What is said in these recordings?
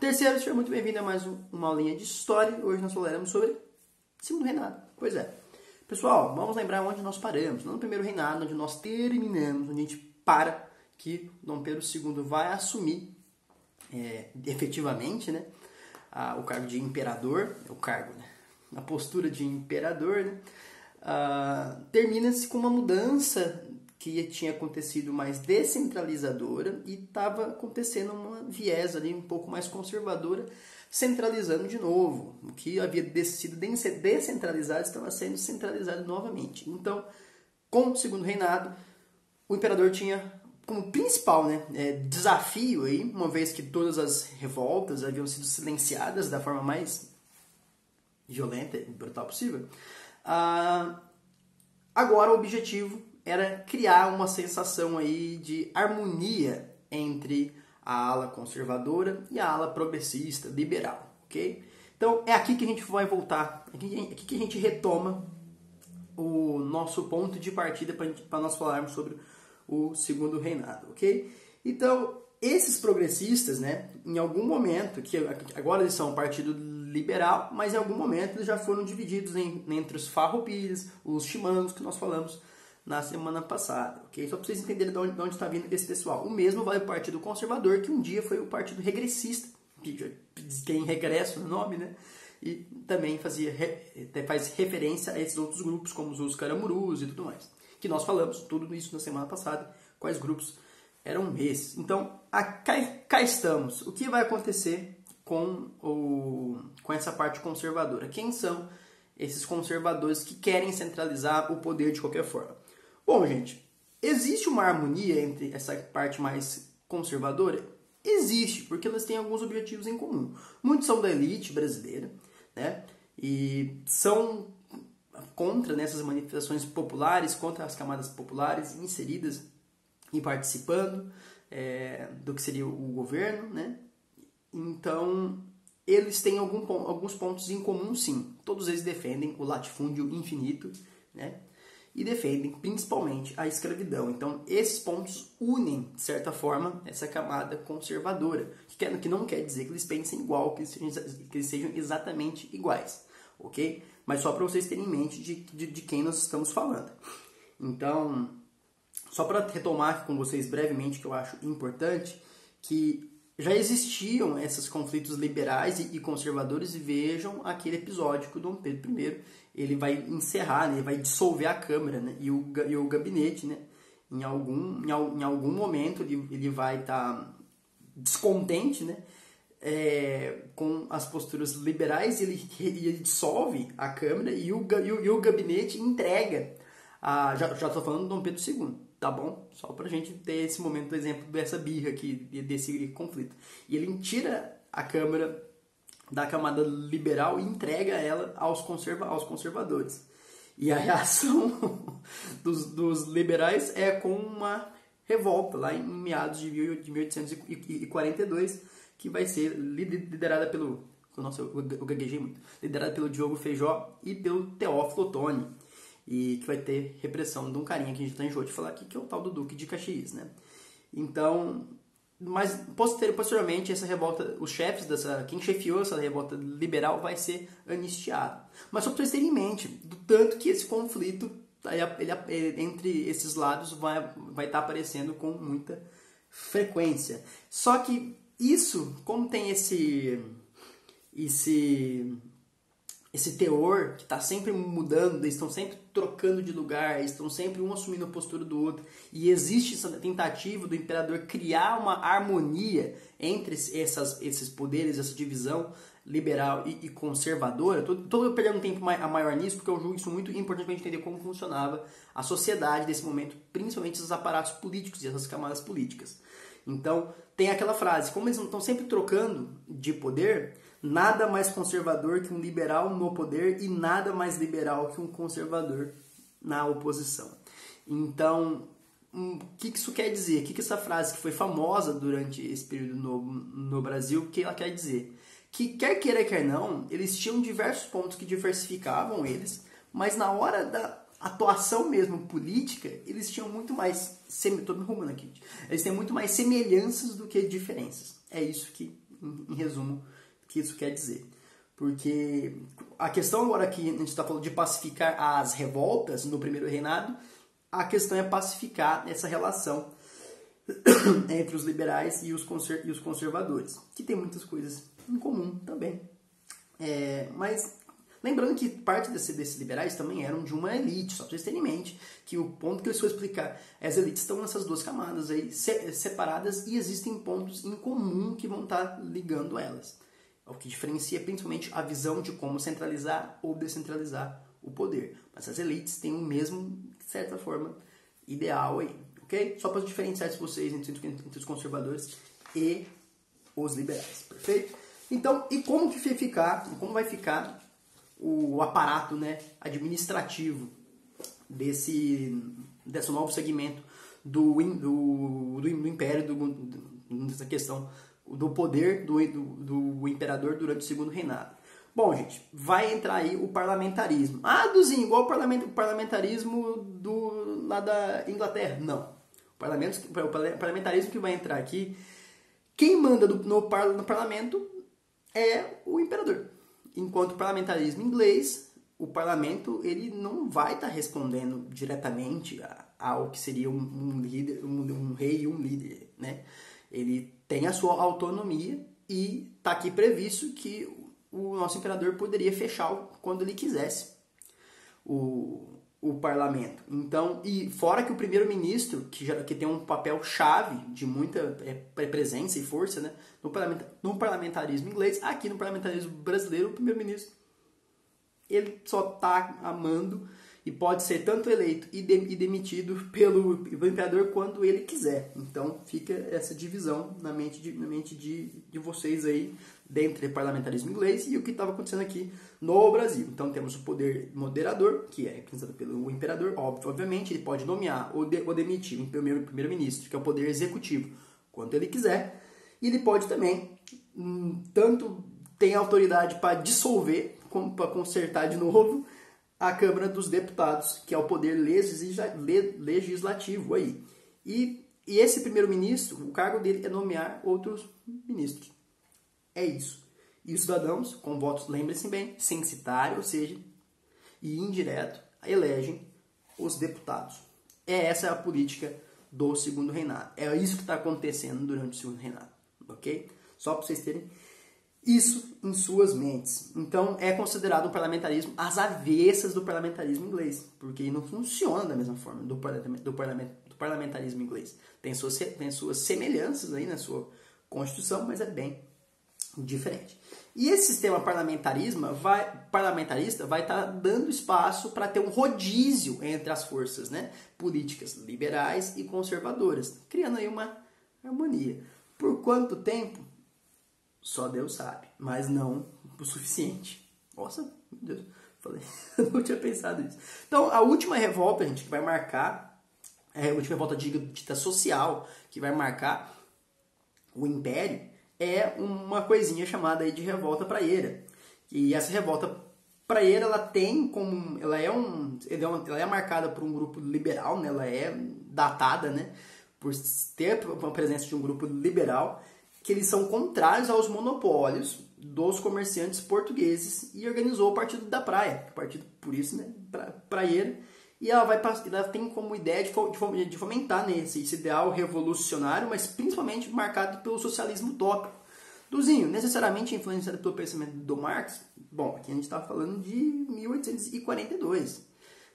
Terceiro, seja muito bem-vindo a mais uma aulinha de história. Hoje nós falaremos sobre Segundo Reinado. Pois é. Pessoal, vamos lembrar onde nós paramos. Não no primeiro reinado, onde nós terminamos, onde a gente para que Dom Pedro II vai assumir efetivamente, né, o cargo de imperador, a postura de imperador, né, termina-se com uma mudança que tinha acontecido mais descentralizadora e estava acontecendo uma viés ali um pouco mais conservadora, centralizando de novo. O que havia sido descentralizado estava sendo centralizado novamente. Então, com o Segundo Reinado, o imperador tinha como principal desafio, aí, uma vez que todas as revoltas haviam sido silenciadas da forma mais violenta e brutal possível, agora o objetivo era criar uma sensação aí de harmonia entre a ala conservadora e a ala progressista, liberal, ok? Então é aqui que a gente vai voltar, aqui que a gente retoma o nosso ponto de partida para nós falarmos sobre o Segundo Reinado, ok? Então esses progressistas, né, em algum momento, que agora eles são um partido liberal, mas em algum momento eles já foram divididos entre os farroupilhas, os chimangos, que nós falamos na semana passada, ok? Só para vocês entenderem de onde está vindo esse pessoal. O mesmo vale o Partido Conservador, que um dia foi o Partido Regressista, que tem regresso no nome, né? E também faz referência a esses outros grupos, como os caramurus e tudo mais. Que nós falamos tudo isso na semana passada, quais grupos eram esses. Então, cá estamos. O que vai acontecer com essa parte conservadora? Quem são esses conservadores que querem centralizar o poder de qualquer forma? Bom, gente, existe uma harmonia entre essa parte mais conservadora? Existe, porque elas têm alguns objetivos em comum. Muitos são da elite brasileira, né? E são contra nessas manifestações populares, contra as camadas populares inseridas e participando do que seria o governo, né? Então, eles têm alguns pontos em comum, sim. Todos eles defendem o latifúndio infinito, né? E defendem principalmente a escravidão. Então, esses pontos unem, de certa forma, essa camada conservadora, que não quer dizer que eles pensem igual, que eles sejam exatamente iguais, ok? Mas só para vocês terem em mente de quem nós estamos falando. Então, só para retomar aqui com vocês brevemente, que eu acho importante, que já existiam esses conflitos liberais e conservadores, e vejam aquele episódio que o Dom Pedro I ele vai encerrar, né? Ele vai dissolver a Câmara, né? e o gabinete, né? Em algum momento ele vai estar descontente, né? Com as posturas liberais, ele dissolve a Câmara e o gabinete entrega, já estou falando do Dom Pedro II, tá bom? Só pra gente ter esse momento do exemplo dessa birra aqui, desse conflito. E ele tira a Câmara da camada liberal e entrega ela aos conservadores. E a reação dos liberais é com uma revolta lá em meados de 1842, que vai ser liderada pelo... Nossa, eu gaguejei muito. Liderada pelo Diogo Feijó e pelo Teófilo Otoni. E que vai ter repressão de um carinha que a gente tá enjoado de falar aqui, que é o tal do Duque de Caxias, né? Então, mas posteriormente essa revolta, os chefes quem chefiou essa revolta liberal vai ser anistiado. Mas só para vocês terem em mente do tanto que esse conflito entre esses lados vai estar aparecendo com muita frequência. Só que isso, como tem esse teor que está sempre mudando, eles estão sempre trocando de lugar, eles estão sempre um assumindo a postura do outro, e existe essa tentativa do imperador criar uma harmonia entre esses poderes, essa divisão liberal e conservadora. Estou perdendo um tempo maior nisso, porque eu julgo isso muito importante para a gente entender como funcionava a sociedade nesse momento, principalmente os aparatos políticos e essas camadas políticas. Então, tem aquela frase, como eles estão sempre trocando de poder, nada mais conservador que um liberal no poder e nada mais liberal que um conservador na oposição. Então, o que isso quer dizer? O que essa frase que foi famosa durante esse período no Brasil, o que ela quer dizer? Que quer queira, quer não, eles tinham diversos pontos que diversificavam eles, mas na hora da atuação mesmo política, eles tinham muito mais... Estou me arrumando aqui. Eles têm muito mais semelhanças do que diferenças. É isso que em resumo, o que isso quer dizer. Porque a questão agora que a gente está falando de pacificar as revoltas no primeiro reinado, a questão é pacificar essa relação entre os liberais e os conservadores, que tem muitas coisas em comum também. Mas lembrando que parte desses liberais também eram de uma elite, só para vocês terem em mente que o ponto que eu estou explicar, as elites estão nessas duas camadas aí separadas e existem pontos em comum que vão estar ligando elas. O que diferencia principalmente a visão de como centralizar ou descentralizar o poder. Mas as elites têm o mesmo, de certa forma, ideal aí, ok? Só para diferenciar vocês entre os conservadores e os liberais, perfeito? Então, e como vai ficar o aparato, né, administrativo desse novo segmento do império, dessa questão do poder do imperador durante o segundo reinado? Bom, gente, vai entrar aí o parlamentarismo. Ah, Duzinho, igual o parlamentarismo lá da Inglaterra. Não. O parlamentarismo que vai entrar aqui, quem manda no parlamento é o imperador. Enquanto o parlamentarismo inglês, o parlamento ele não vai estar respondendo diretamente ao que seria um líder, um rei e um líder, né? Ele tem a sua autonomia e está aqui previsto que o nosso imperador poderia fechar quando ele quisesse o parlamento. Então, e fora que o primeiro-ministro, que tem um papel chave de muita presença e força, né, no parlamentarismo inglês, aqui no parlamentarismo brasileiro, o primeiro-ministro ele só está amando e pode ser tanto eleito e demitido pelo imperador quando ele quiser. Então fica essa divisão na mente de vocês aí, dentre o parlamentarismo inglês e o que estava acontecendo aqui no Brasil. Então temos o poder moderador, que é representado pelo imperador, obviamente, ele pode nomear ou demitir o primeiro-ministro, que é o poder executivo, quando ele quiser, e ele pode também, tanto tem autoridade para dissolver, como para consertar de novo, a Câmara dos Deputados, que é o poder legislativo aí. E esse primeiro-ministro, o cargo dele é nomear outros ministros. É isso. E os cidadãos, com votos, lembrem-se bem, censitário, ou seja, e indireto, elegem os deputados. Essa é a política do segundo reinado. É isso que está acontecendo durante o segundo reinado. Ok? Só para vocês terem isso em suas mentes. Então, é considerado um parlamentarismo às avessas do parlamentarismo inglês, porque não funciona da mesma forma do parlamentarismo inglês. Tem suas semelhanças aí na sua Constituição, mas é bem diferente. E esse sistema parlamentarista vai estar dando espaço para ter um rodízio entre as forças, né, políticas liberais e conservadoras, criando aí uma harmonia. Por quanto tempo? Só Deus sabe, mas não o suficiente. Nossa, meu Deus, falei, eu não tinha pensado nisso. Então, a última revolta, gente, que vai marcar, a última revolta dita social, que vai marcar o Império, é uma coisinha chamada aí de revolta praieira. E essa revolta praieira, ela é marcada por um grupo liberal, né? Ela é datada, né, por ter a presença de um grupo liberal, que eles são contrários aos monopólios dos comerciantes portugueses e organizou o Partido da Praia, partido por isso, né, praieira, e ela tem como ideia de fomentar, né, esse ideal revolucionário, mas principalmente marcado pelo socialismo utópico. Duzinho, necessariamente influenciado pelo pensamento do Marx? Bom, aqui a gente está falando de 1842.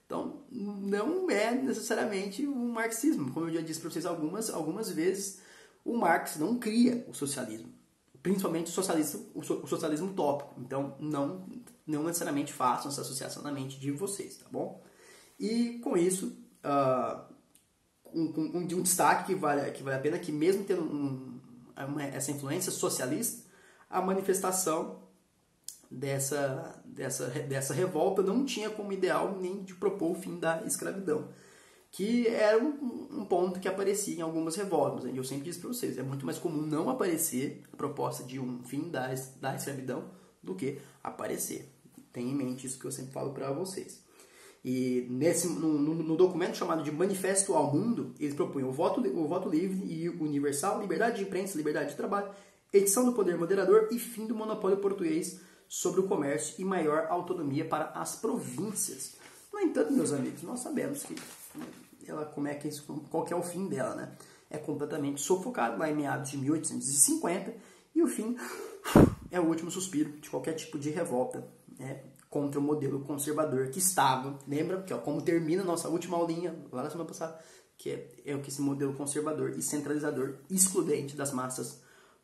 Então, não é necessariamente um marxismo. Como eu já disse para vocês algumas vezes, o Marx não cria o socialismo, principalmente o socialismo utópico. Então, não necessariamente façam essa associação na mente de vocês, tá bom? E com isso, um destaque que vale a pena, que mesmo tendo essa influência socialista, a manifestação dessa revolta não tinha como ideal nem de propor o fim da escravidão, que era um ponto que aparecia em algumas revoltas. Eu sempre disse para vocês, é muito mais comum não aparecer a proposta de um fim da escravidão do que aparecer. Tenha em mente isso que eu sempre falo para vocês. E no documento chamado de Manifesto ao Mundo, eles propunham o voto livre e universal, liberdade de imprensa, liberdade de trabalho edição do poder moderador e fim do monopólio português sobre o comércio e maior autonomia para as províncias. No entanto, meus amigos, nós sabemos que qual que é o fim dela, né? É completamente sufocado lá em meados de 1850 e o fim é o último suspiro de qualquer tipo de revolta, né, contra o modelo conservador que estava, lembra? Que é como termina a nossa última aulinha lá na semana passada, que é esse modelo conservador e centralizador excludente das massas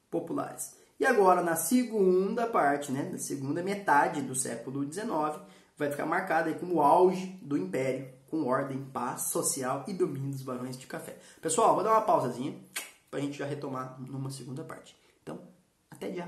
populares. E agora, na segunda parte, né, na segunda metade do século XIX, vai ficar marcada aí como o auge do Império, com ordem, paz social e domínio dos barões de café. Pessoal, vou dar uma pausazinha para a gente já retomar numa segunda parte. Então, até já!